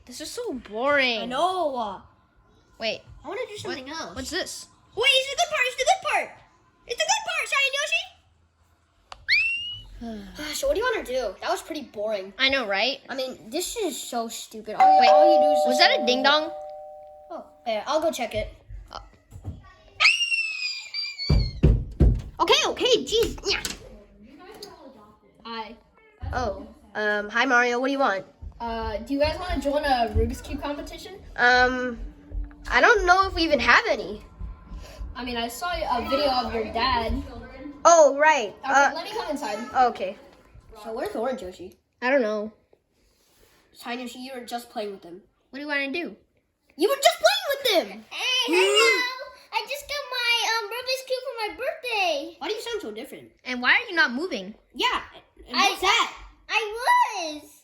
This is so boring. I know. Wait. I want to do something else. What's this? Wait, it's the good part. It's the good part. It's the good part, Shiny Yoshi. So what do you want to do? That was pretty boring. I know, right? I mean, this is so stupid. Wait, all you do is was that a ding dong? Oh, yeah, I'll go check it. Oh. Okay, jeez. Yeah. Hi. Oh, hi Mario. What do you want? Do you guys want to join a Rubik's Cube competition? I don't know if we even have any. I mean, I saw a video of your dad. Oh, right. Okay, let me come inside. Okay. So where's Orange Yoshi? I don't know. Shiny Yoshi, you were just playing with him. What do you want to do? You were just playing with him. Hey, hello! I just got my Rubik's Cube for my birthday. Why do you sound so different? And why are you not moving? Yeah. And what's that? I was.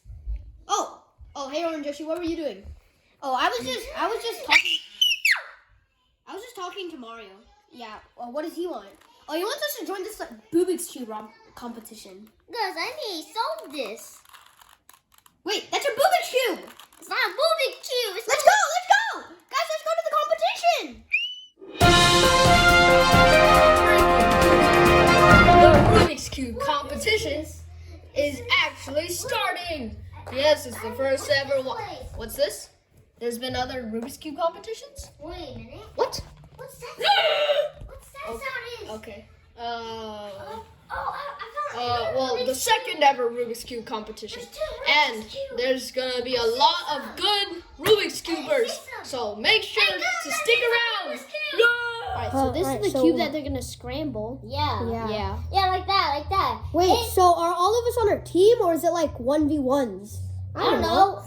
Oh, hey Orange Yoshi, what were you doing? Oh, I was just talking to Mario. Yeah. Well, what does he want? Oh, he wants us to join this Rubik's Cube competition. Guys, I need to solve this. Wait, that's a Rubik's Cube. It's not a Rubik's Cube. It's Let's go! Guys, let's go to the competition. The Rubik's Cube competition is actually starting. Yes, it's the first ever one. What's this? There's been other Rubik's Cube competitions? Wait a minute. What? What's that? What's that sound is? Okay. I found it. Well, the second ever Rubik's Cube competition. And there's gonna be a lot of good Rubik's Cubers. So make sure to stick around. Alright, so this is the cube that they're gonna scramble. Yeah, like that. Wait, so are all of us on our team, or is it like 1v1s? I don't know.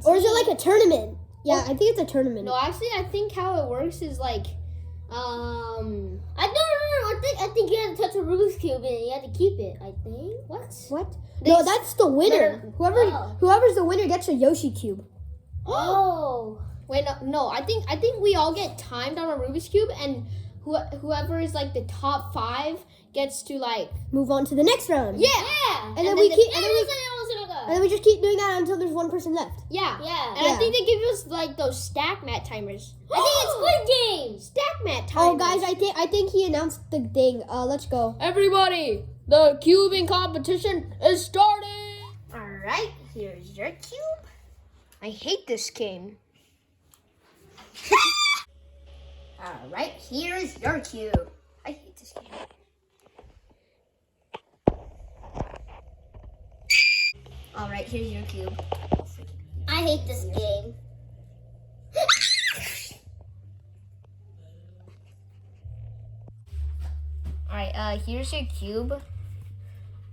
Or is it like a tournament? Yeah, I think it's a tournament. No, actually, I think how it works is like, I think you have to touch a Rubik's Cube and you have to keep it. I think. What? No, that's the winner. Whoever's the winner gets a Yoshi cube. Oh. wait, no, I think we all get timed on a Rubik's Cube, and whoever is like the top 5 gets to like Move on to the next round. yeah. And then we just keep doing that until there's one person left. Yeah. Yeah. And I think they give us like those stack mat timers. I think it's Squid Games. Stack mat timers. Oh, guys, I think he announced the thing. Let's go. Everybody, the cubing competition is starting. Alright, here's your cube. I hate this game. Alright, here's your cube. I hate this game. Alright, here's your cube. I hate this game. Alright, here's your cube.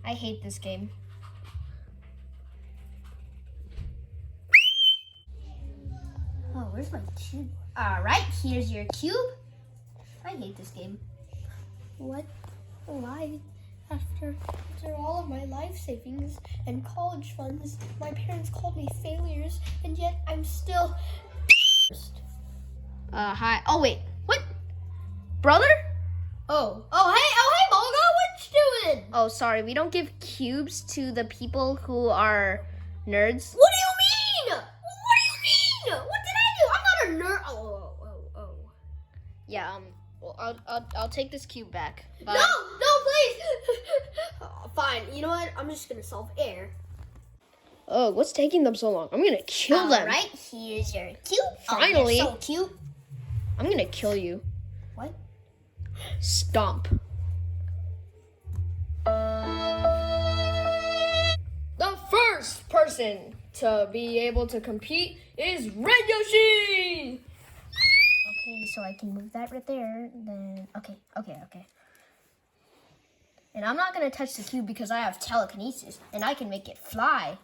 I hate this game. Oh, where's my cube? Alright, here's your cube. I hate this game. What? Why? After all of my life savings and college funds, my parents called me failures, and yet I'm still. Hi. Oh, wait. What? Brother? Oh, hey, Mulga, what you doing? Oh, sorry. We don't give cubes to the people who are nerds. What do you mean? What did I do? I'm not a nerd. Oh. Yeah, well, I'll take this cube back. Bye. No, please. Fine. You know what? I'm just gonna solve air. Oh, what's taking them so long? I'm gonna kill them. Alright, here's your cube. Finally. Oh, so cute. I'm gonna kill you. What? Stomp. The first person to be able to compete is Red Yoshi! Okay, so I can move that right there. Then, okay. And I'm not gonna touch the cube because I have telekinesis, and I can make it fly.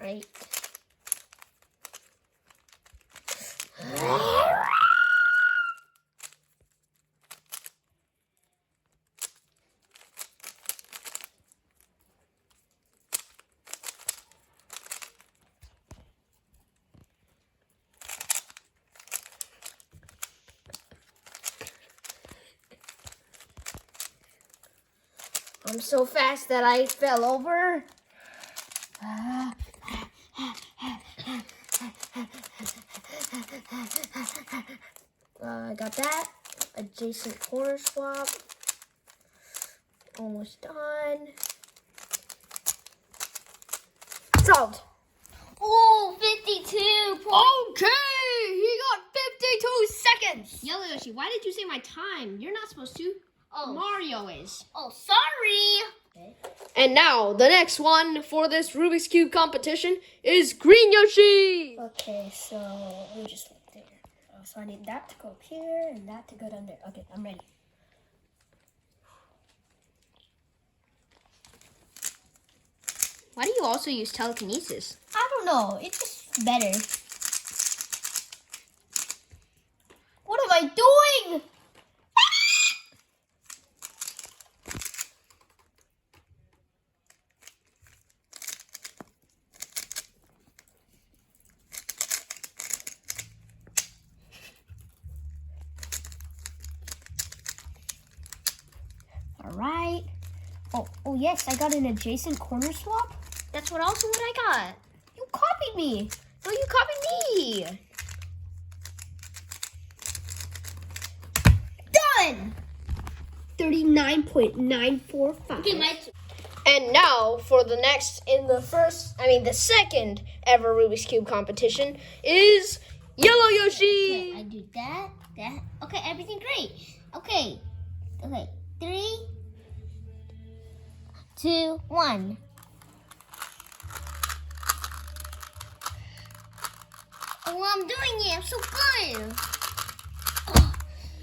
Right. I'm so fast that I fell over. I got that. Adjacent corner swap. Almost done. Solved. Oh, 52 points. Okay, he got 52 seconds. Yellow Yoshi, why did you say my time? You're not supposed to. Oh. Mario is. Oh, sorry. And now, the next one for this Rubik's Cube competition is Green Yoshi. Okay, so let me just look there. So I need that to go up here and that to go down there. Okay, I'm ready. Why do you also use telekinesis? I don't know. It's just better. What am I doing? All right. Oh yes, I got an adjacent corner swap. That's what I got. You copied me. No, you copied me. Done. 39.945. Okay, my And now for the next the second ever Rubik's Cube competition is Yellow Yoshi. Okay, I do that. Okay, everything great. Okay. 3, 2, 1. Oh, I'm doing it. I'm so good.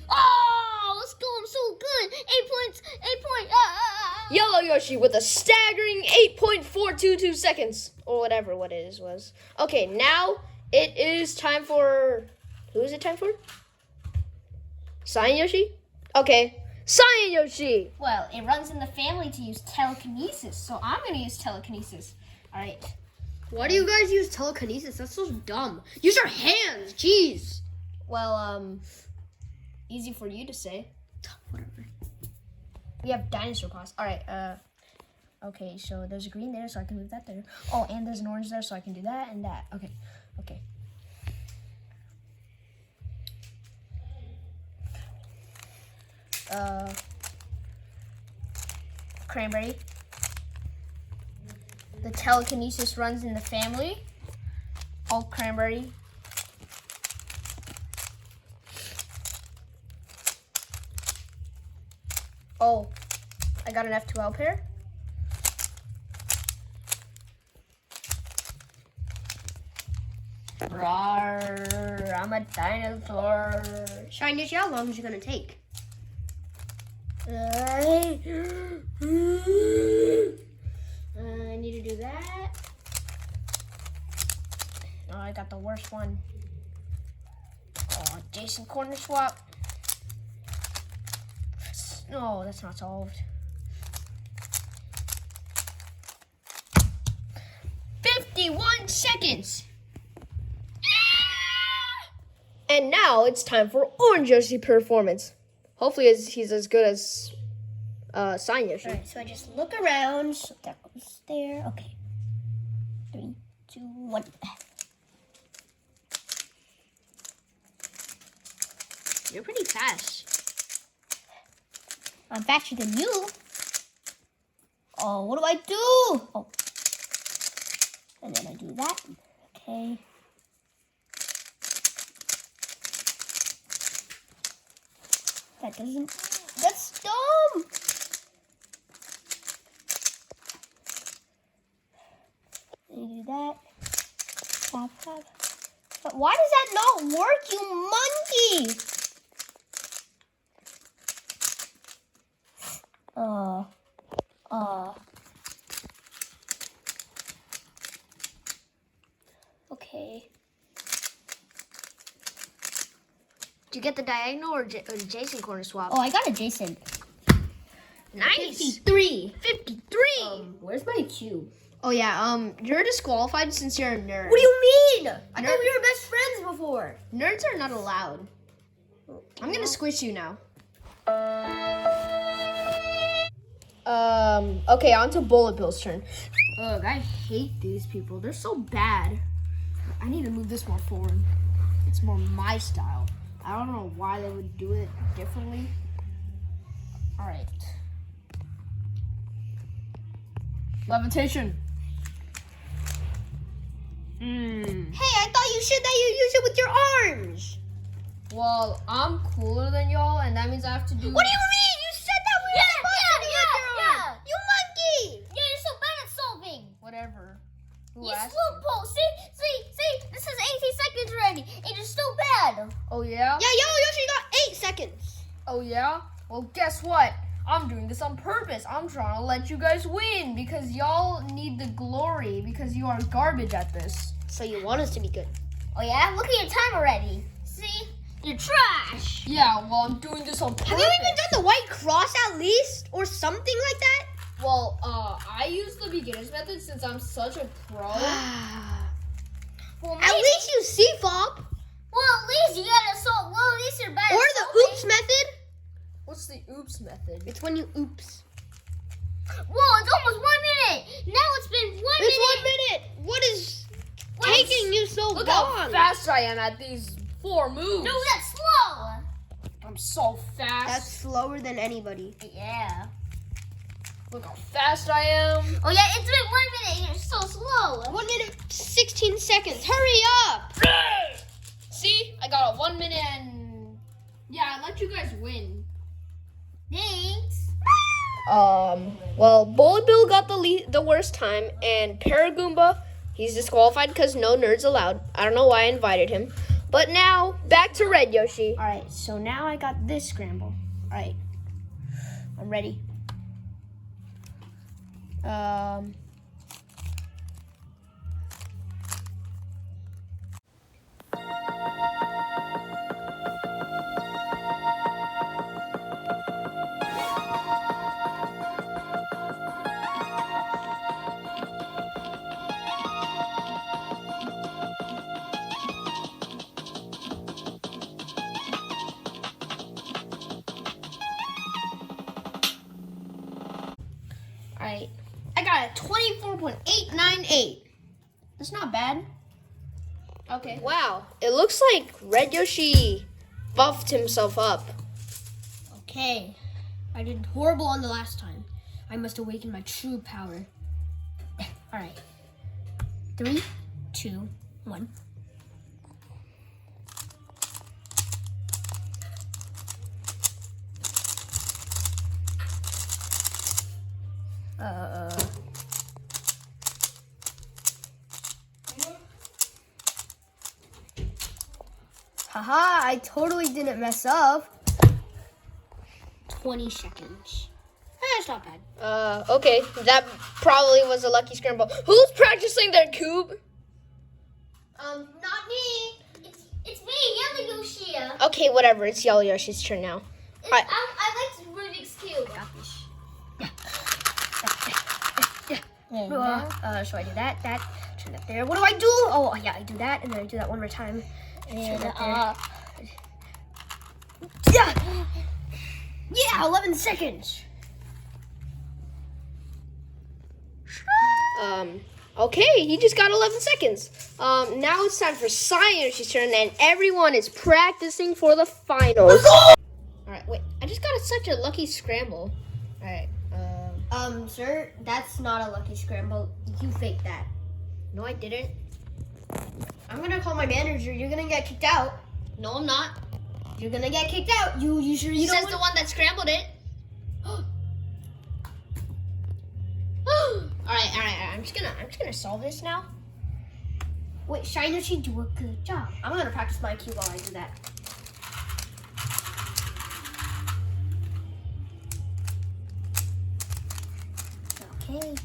Oh, let's go. I'm so good. 8 points. 8 points. Yellow Yoshi with a staggering 8.422 seconds. Or whatever what it was. Okay, now it is time for... Who is it time for? Cyan Yoshi? Okay, Cyan Yoshi. Well, it runs in the family to use telekinesis, so I'm going to use telekinesis. All right. Why do you guys use telekinesis? That's so dumb. Use your hands, jeez. Well, easy for you to say. Whatever. We have dinosaur paws. All right. Okay, so there's a green there, so I can move that there. Oh, and there's an orange there, so I can do that and that. Okay. Cranberry. The telekinesis runs in the family. All cranberry. Oh, I got an F2L pair. Rawr, I'm a dinosaur. Shine Yoshi, how long is it gonna take? I need to do that. Oh, I got the worst one. Oh, Jason corner swap. No, that's not solved. 51 seconds. And now it's time for Orange Yoshi performance. Hopefully he's as good as Cyan Yoshi. Alright, so I just look around. So that goes there. Okay. 3, 2, 1. You're pretty fast. I'm faster than you. Oh, what do I do? Oh. And then I do that. Okay. That doesn't... That's dumb! You do that. Tap, tap. But why does that not work, you monkey? Okay. Did you get the diagonal or Jason corner swap? Oh, I got a Jason. Nice. 53. 53. Where's my cube? Oh yeah, you're disqualified since you're a nerd. What do you mean? I thought we were best friends before. Nerds are not allowed. I'm gonna squish you now. Okay, on to Bullet Bill's turn. Ugh, I hate these people. They're so bad. I need to move this more forward. It's more my style. I don't know why they would do it differently. All right. Levitation. Hey, I thought you said that you use it with your arms. Well, I'm cooler than y'all, and that means I have to do. What do you mean? You said that we were supposed to do it with your arms. You monkey. Yeah, you're so bad at solving. Whatever. Who You asked slow po. See? This is 18 seconds already, and you're still bad. Oh yeah? Yeah, Yoshi got 8 seconds. Oh yeah? Well, guess what? I'm doing this on purpose. I'm trying to let you guys win because y'all need the glory because you are garbage at this. So you want us to be good. Oh yeah? Look at your time already. See? You're trash. Yeah, well, I'm doing this on purpose. Have you even done the white cross at least? Or something like that? Well, I use the beginner's method since I'm such a pro. Well, At maybe- least you see Fob. Well, at least you gotta solve. Well, at least you're bad Or at the solving. oops method. What's the oops method? It's when you oops. Whoa, it's almost 1 minute. Now it's been 1 minute. It's 1 minute. What is taking you so Look how long? fast I am at these 4 moves. No, that's slow. I'm so fast. That's slower than anybody. Yeah. Look how fast I am. Oh yeah, it's been 1 minute. You're so slow. 1 minute, 16 seconds. Hurry up. See? I got a 1 minute and... Yeah, I let you guys win. Thanks. Well, Bullet Bill got the worst time, and Paragoomba, he's disqualified because no nerds allowed. I don't know why I invited him. But now, back to Red Yoshi. All right, so now I got this scramble. All right, I'm ready. All right, I got a 24.898. That's not bad. Okay. Wow, it looks like Red Yoshi buffed himself up. Okay, I did horrible on the last time. I must awaken my true power. All right. 3, 2, 1. Haha, I totally didn't mess up. 20 seconds. That's not bad. Okay, that probably was a lucky scramble. Who's practicing their cube? Not me. It's me, Yellow Yoshi. Okay, whatever, it's Yellow Yoshi's turn now. Alright. I like Rubik's Cube. So I do that, turn that there. What do I do? Oh, yeah, I do that, and then I do that one more time. And that there. Yeah! Yeah, 11 seconds. Okay, he just got 11 seconds. Now it's time for Cyan Yoshi's turn, and everyone is practicing for the finals. Alright, wait, I just got such a lucky scramble. Alright, Sir, that's not a lucky scramble. You faked that. no, I didn't. I'm gonna call my manager. You're gonna get kicked out. No, I'm not. You're gonna get kicked out. You sure you He don't says the one that scrambled it. Alright, I'm just gonna solve this now. Wait, Shiner, she do a good job. I'm gonna practice my cue while I do that. Okay.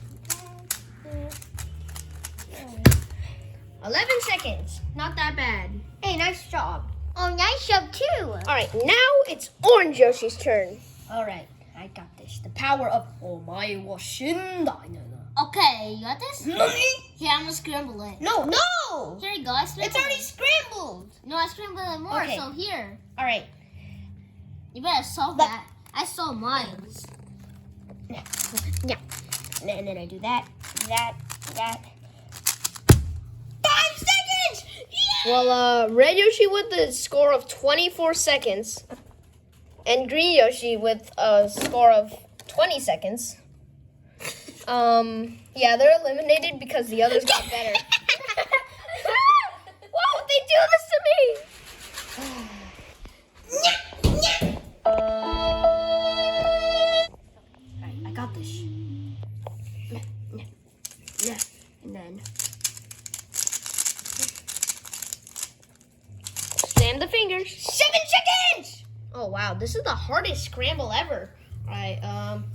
11 seconds. Not that bad. Hey, nice job. Oh, nice job too. Alright, now it's Orange Yoshi's turn. All right, I got this. The power of Omae wa Shindainana. Okay, you got this? Here, I'm gonna scramble it. No, no! Here you go. I scrambled It's already it. scrambled. No, I scrambled it more. Okay. So here, All right. you better solve that. I solved mine. Yeah. And then I do that. 5 seconds! Yeah! Well, Red Yoshi with the score of 24 seconds. And Green Yoshi with a score of 20 seconds. Yeah, they're eliminated because the others got better. Why would they do this to me? Alright, I got this. Yeah. And then Slam the fingers. 7 seconds! Oh wow, this is the hardest scramble ever. Alright,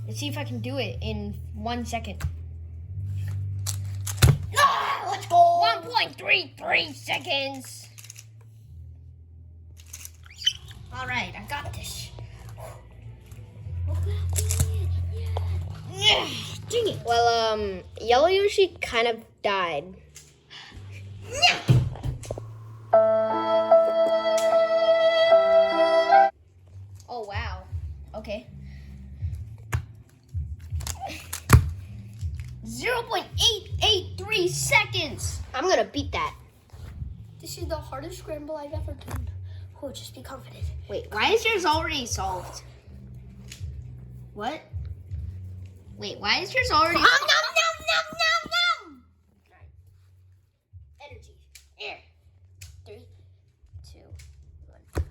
let's see if I can do it in 1 second. Ah, let's go! 1.33 seconds. Alright, I got this. Yeah, dang it. Well, Yellow Yoshi kind of died. Oh wow. Okay. 0.883 seconds. I'm gonna beat that. This is the hardest scramble I've ever done. Oh, just be confident. Wait, why is yours already solved? What? Wait, why is yours already solved? Energy. Here. 3, 2, 1.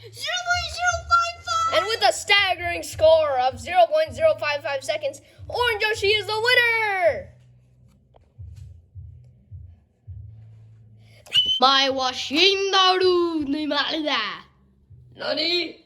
0.055! And with a staggering score of 0.055 seconds, Orange Yoshi is the winner! My Washindaru ni Marida. Nani?